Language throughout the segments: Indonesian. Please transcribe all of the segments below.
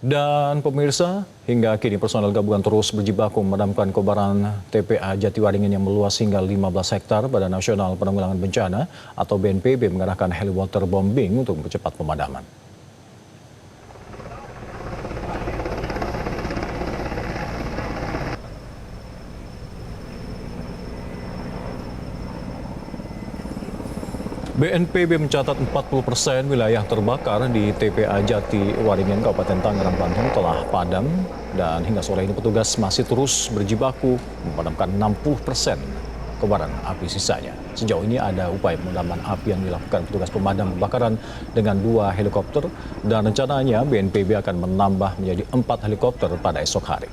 Dan pemirsa, hingga kini personel gabungan terus berjibaku memadamkan kobaran TPA Jatiwaringin yang meluas hingga 15 hektar. Badan Nasional Penanggulangan Bencana atau BNPB mengerahkan heli waterbombing untuk mempercepat pemadaman. BNPB mencatat 40% wilayah terbakar di TPA Jatiwaringin, Kabupaten Tangerang, Banten telah padam, dan hingga sore ini petugas masih terus berjibaku memadamkan 60% kobaran api sisanya. Sejauh ini ada upaya pemadaman api yang dilakukan petugas pemadam kebakaran dengan 2 helikopter, dan rencananya BNPB akan menambah menjadi 4 helikopter pada esok hari.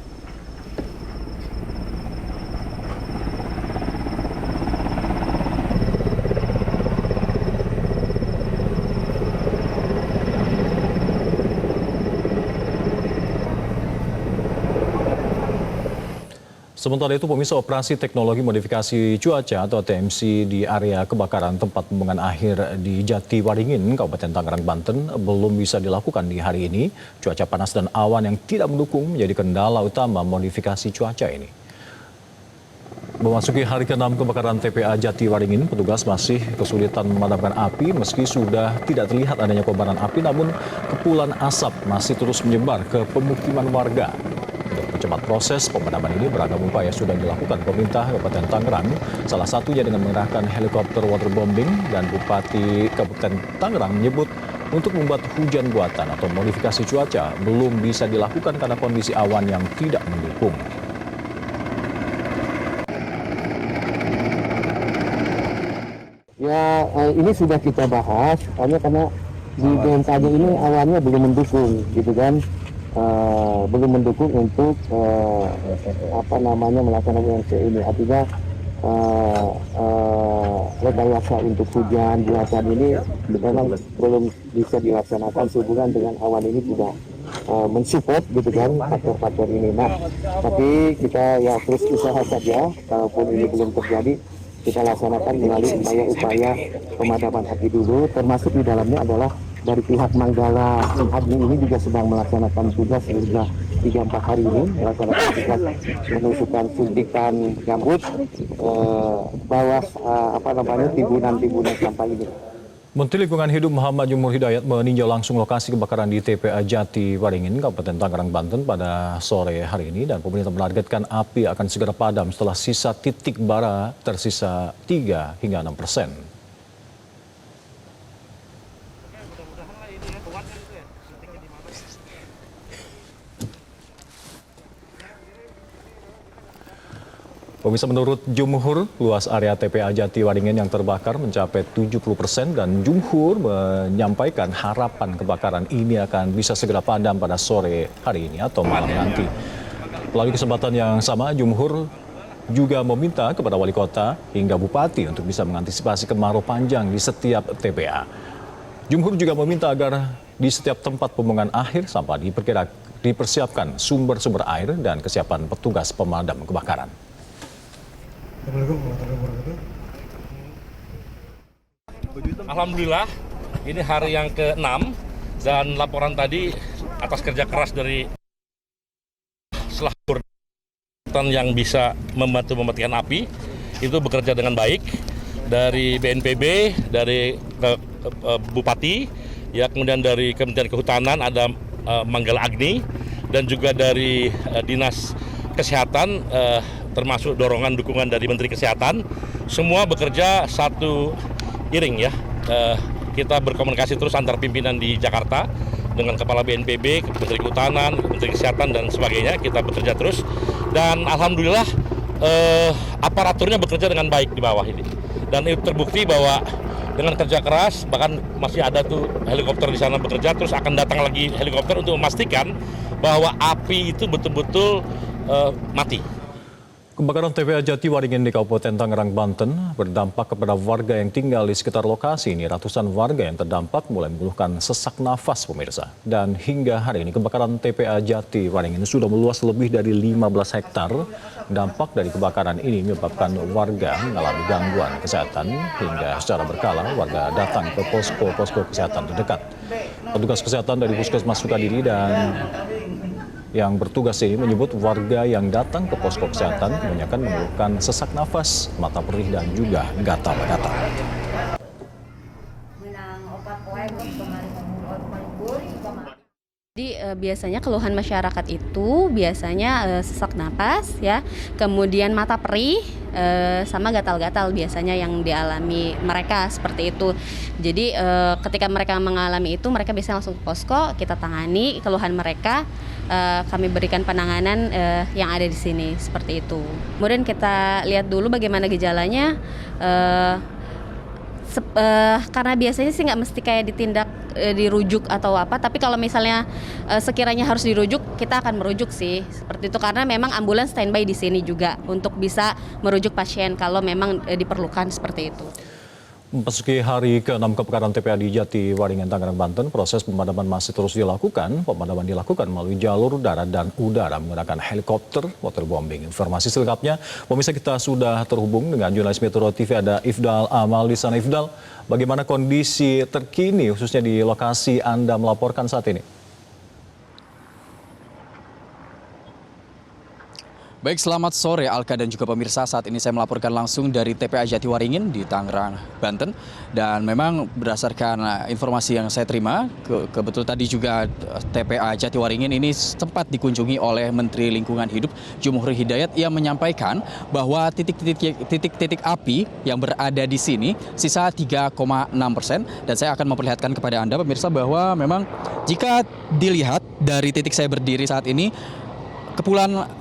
Sementara itu, pemirsa, operasi teknologi modifikasi cuaca atau TMC di area kebakaran tempat pembuangan akhir di Jatiwaringin, Kabupaten Tangerang, Banten belum bisa dilakukan di hari ini. Cuaca panas dan awan yang tidak mendukung menjadi kendala utama modifikasi cuaca ini. Memasuki hari ke-6 kebakaran TPA Jatiwaringin, petugas masih kesulitan memadamkan api meski sudah tidak terlihat adanya kobaran api, namun kepulan asap masih terus menyebar ke pemukiman warga. Cepat proses pemadaman ini, beragam upaya sudah dilakukan pemerintah Kabupaten Tangerang, salah satunya dengan mengerahkan helikopter waterbombing, dan Bupati Kabupaten Tangerang menyebut untuk membuat hujan buatan atau modifikasi cuaca belum bisa dilakukan karena kondisi awan yang tidak mendukung. Ya, ini sudah kita bahas, hanya karena di BMKG ini awannya belum mendukung, gitu kan. Belum mendukung untuk melaksanakan UMC ini. Artinya rekayasa untuk hujan buatan ini memang belum bisa dilaksanakan sehubungan dengan awan ini tidak mensupport, gitu kan, faktor-faktor ini. Nah, tapi kita ya terus usaha saja, kalaupun ini belum terjadi, kita laksanakan melalui upaya pemadaman api dulu, termasuk di dalamnya adalah dari pihak Manggala Agni ini juga sedang melaksanakan tugas sudah 3-4 hari ini, melaksanakan tugas menusukkan suntikan gambut bawah timbunan sampah ini. Menteri Lingkungan Hidup Muhammad Jumhur Hidayat meninjau langsung lokasi kebakaran di TPA Jatiwaringin, Kabupaten Tangerang, Banten pada sore hari ini, dan pemerintah menargetkan api akan segera padam setelah sisa titik bara tersisa 3 hingga 6%. Pemirsa, menurut Jumhur, luas area TPA Jatiwaringin yang terbakar mencapai 70%, dan Jumhur menyampaikan harapan kebakaran ini akan bisa segera padam pada sore hari ini atau malam nanti. Melalui kesempatan yang sama, Jumhur juga meminta kepada wali kota hingga bupati untuk bisa mengantisipasi kemarau panjang di setiap TPA. Jumhur juga meminta agar di setiap tempat pembuangan akhir sampah dipersiapkan sumber-sumber air dan kesiapan petugas pemadam kebakaran. Alhamdulillah, ini hari yang ke-6 dan laporan tadi atas kerja keras dari seluruh yang bisa membantu mematikan api itu bekerja dengan baik, dari BNPB, dari Bupati, ya, kemudian dari Kementerian Kehutanan ada Manggala Agni, dan juga dari Dinas Kesehatan, termasuk dorongan dukungan dari Menteri Kesehatan. Semua bekerja satu iring, ya. Kita berkomunikasi terus antar pimpinan di Jakarta dengan Kepala BNPB, Menteri Kehutanan, Menteri Kesehatan, dan sebagainya. Kita bekerja terus, dan alhamdulillah aparaturnya bekerja dengan baik di bawah ini. Dan itu terbukti bahwa dengan kerja keras, bahkan masih ada tuh helikopter di sana bekerja, terus akan datang lagi helikopter untuk memastikan bahwa api itu betul-betul mati. Kebakaran TPA Jatiwaringin di Kabupaten Tangerang, Banten berdampak kepada warga yang tinggal di sekitar lokasi ini. Ratusan warga yang terdampak mulai mengeluhkan sesak nafas, pemirsa. Dan hingga hari ini kebakaran TPA Jatiwaringin sudah meluas lebih dari 15 hektar. Dampak dari kebakaran ini menyebabkan warga mengalami gangguan kesehatan, hingga secara berkala warga datang ke posko-posko kesehatan terdekat. Petugas kesehatan dari Puskesmas Sukadiri dan yang bertugas ini menyebut warga yang datang ke posko kesehatan kebanyakan mengeluhkan sesak nafas, mata perih, dan juga gatal-gatal. Jadi biasanya keluhan masyarakat itu biasanya sesak napas ya, kemudian mata perih sama gatal-gatal biasanya yang dialami mereka seperti itu. Jadi ketika mereka mengalami itu mereka biasanya langsung ke posko, kita tangani keluhan mereka, kami berikan penanganan yang ada di sini seperti itu. Kemudian kita lihat dulu bagaimana gejalanya. Karena biasanya sih nggak mesti kayak ditindak dirujuk atau apa, tapi kalau misalnya sekiranya harus dirujuk, kita akan merujuk sih seperti itu, karena memang ambulans standby di sini juga untuk bisa merujuk pasien kalau memang diperlukan seperti itu. Memasuki hari ke-6 kebakaran TPA di Jatiwaringin, Tangerang, Banten, proses pemadaman masih terus dilakukan. Pemadaman dilakukan melalui jalur darat dan udara menggunakan helikopter waterbombing. Informasi selengkapnya, pemirsa, kita sudah terhubung dengan jurnalis Metro TV, ada Ifdal Amal di sana. Ifdal, bagaimana kondisi terkini khususnya di lokasi Anda melaporkan saat ini? Baik, selamat sore Alka dan juga pemirsa. Saat ini saya melaporkan langsung dari TPA Jatiwaringin di Tangerang, Banten. Dan memang berdasarkan informasi yang saya terima, kebetulan tadi juga TPA Jatiwaringin ini sempat dikunjungi oleh Menteri Lingkungan Hidup Jumhur Hidayat yang menyampaikan bahwa titik-titik api yang berada di sini sisa 3,6%. Dan saya akan memperlihatkan kepada Anda pemirsa bahwa memang jika dilihat dari titik saya berdiri saat ini, kepulan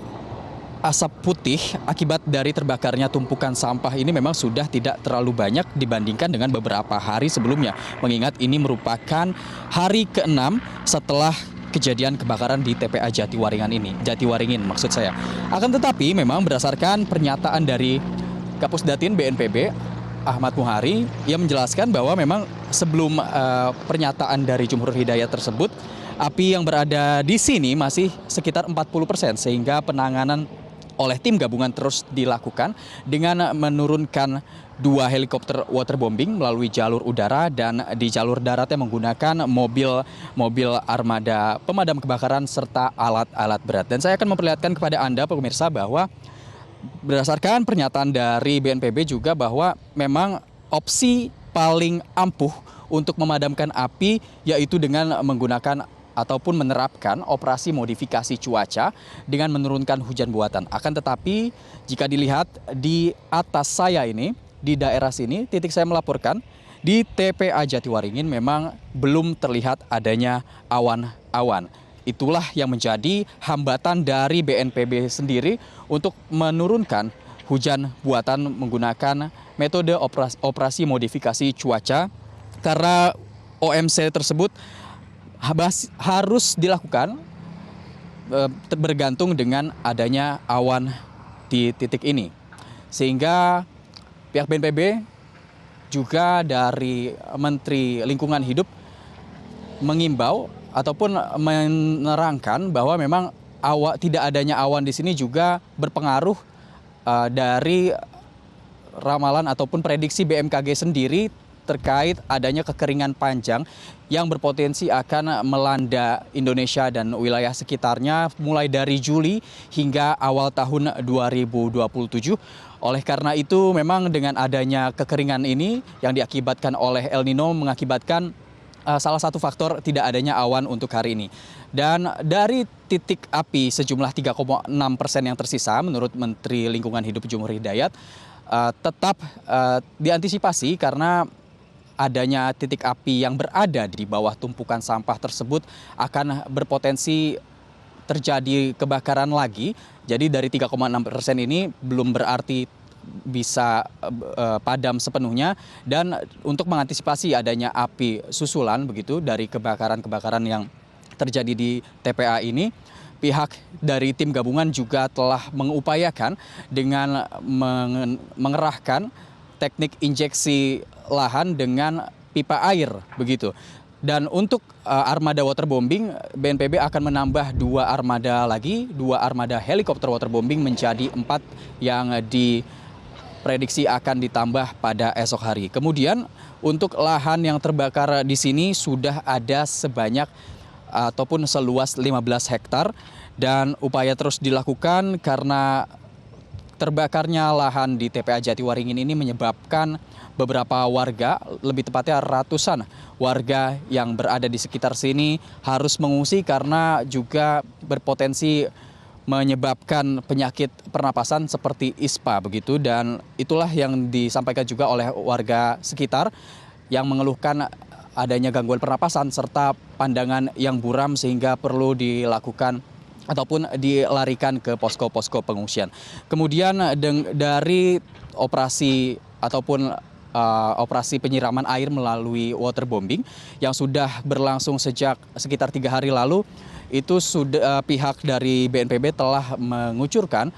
asap putih akibat dari terbakarnya tumpukan sampah ini memang sudah tidak terlalu banyak dibandingkan dengan beberapa hari sebelumnya. Mengingat ini merupakan hari ke-6 setelah kejadian kebakaran di TPA Jatiwaringin maksud saya. Akan tetapi memang berdasarkan pernyataan dari Kapusdatin BNPB Ahmad Muhari, ia menjelaskan bahwa memang sebelum pernyataan dari Jumhur Hidayat tersebut, api yang berada di sini masih sekitar 40%, sehingga penanganan oleh tim gabungan terus dilakukan dengan menurunkan 2 helikopter waterbombing melalui jalur udara dan di jalur daratnya menggunakan mobil armada pemadam kebakaran serta alat-alat berat. Dan saya akan memperlihatkan kepada Anda pemirsa bahwa berdasarkan pernyataan dari BNPB juga bahwa memang opsi paling ampuh untuk memadamkan api yaitu dengan menggunakan ataupun menerapkan operasi modifikasi cuaca dengan menurunkan hujan buatan. Akan tetapi jika dilihat di atas saya ini, di daerah sini, titik saya melaporkan, di TPA Jatiwaringin memang belum terlihat adanya awan-awan. Itulah yang menjadi hambatan dari BNPB sendiri untuk menurunkan hujan buatan menggunakan metode operasi modifikasi cuaca, karena OMC tersebut harus dilakukan bergantung dengan adanya awan di titik ini. Sehingga pihak BNPB juga dari Menteri Lingkungan Hidup mengimbau ataupun menerangkan bahwa memang tidak adanya awan di sini juga berpengaruh dari ramalan ataupun prediksi BMKG sendiri terkait adanya kekeringan panjang yang berpotensi akan melanda Indonesia dan wilayah sekitarnya mulai dari Juli hingga awal tahun 2027. Oleh karena itu memang dengan adanya kekeringan ini yang diakibatkan oleh El Nino mengakibatkan salah satu faktor tidak adanya awan untuk hari ini. Dan dari titik api sejumlah 3,6% yang tersisa menurut Menteri Lingkungan Hidup Jumhur Hidayat tetap diantisipasi karena adanya titik api yang berada di bawah tumpukan sampah tersebut akan berpotensi terjadi kebakaran lagi. Jadi dari 3,6% ini belum berarti bisa padam sepenuhnya, dan untuk mengantisipasi adanya api susulan begitu dari kebakaran-kebakaran yang terjadi di TPA ini, pihak dari tim gabungan juga telah mengupayakan dengan mengerahkan teknik injeksi lahan dengan pipa air begitu. Dan untuk armada waterbombing, BNPB akan menambah 2 armada lagi, 2 armada helikopter waterbombing menjadi 4 yang diprediksi akan ditambah pada esok hari. Kemudian untuk lahan yang terbakar di sini sudah ada sebanyak ataupun seluas 15 hektar dan upaya terus dilakukan karena terbakarnya lahan di TPA Jatiwaringin ini menyebabkan beberapa warga, lebih tepatnya ratusan warga yang berada di sekitar sini harus mengungsi karena juga berpotensi menyebabkan penyakit pernapasan seperti ISPA begitu, dan itulah yang disampaikan juga oleh warga sekitar yang mengeluhkan adanya gangguan pernapasan serta pandangan yang buram sehingga perlu dilakukan ataupun dilarikan ke posko-posko pengungsian. Kemudian dari operasi ataupun operasi penyiraman air melalui waterbombing yang sudah berlangsung sejak sekitar 3 hari lalu, itu sudah pihak dari BNPB telah mengucurkan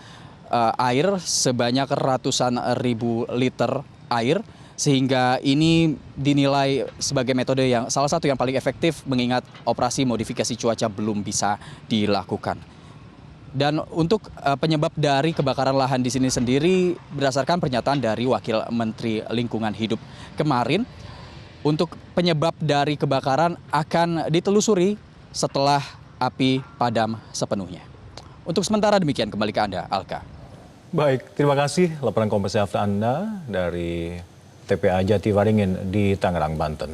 air sebanyak ratusan ribu liter air, sehingga ini dinilai sebagai metode yang salah satu yang paling efektif mengingat operasi modifikasi cuaca belum bisa dilakukan. Dan untuk penyebab dari kebakaran lahan di sini sendiri berdasarkan pernyataan dari Wakil Menteri Lingkungan Hidup kemarin, untuk penyebab dari kebakaran akan ditelusuri setelah api padam sepenuhnya. Untuk sementara demikian, kembali ke Anda, Alka. Baik, terima kasih laporan komprehensif Anda dari TPA Jatiwaringin di Tangerang, Banten.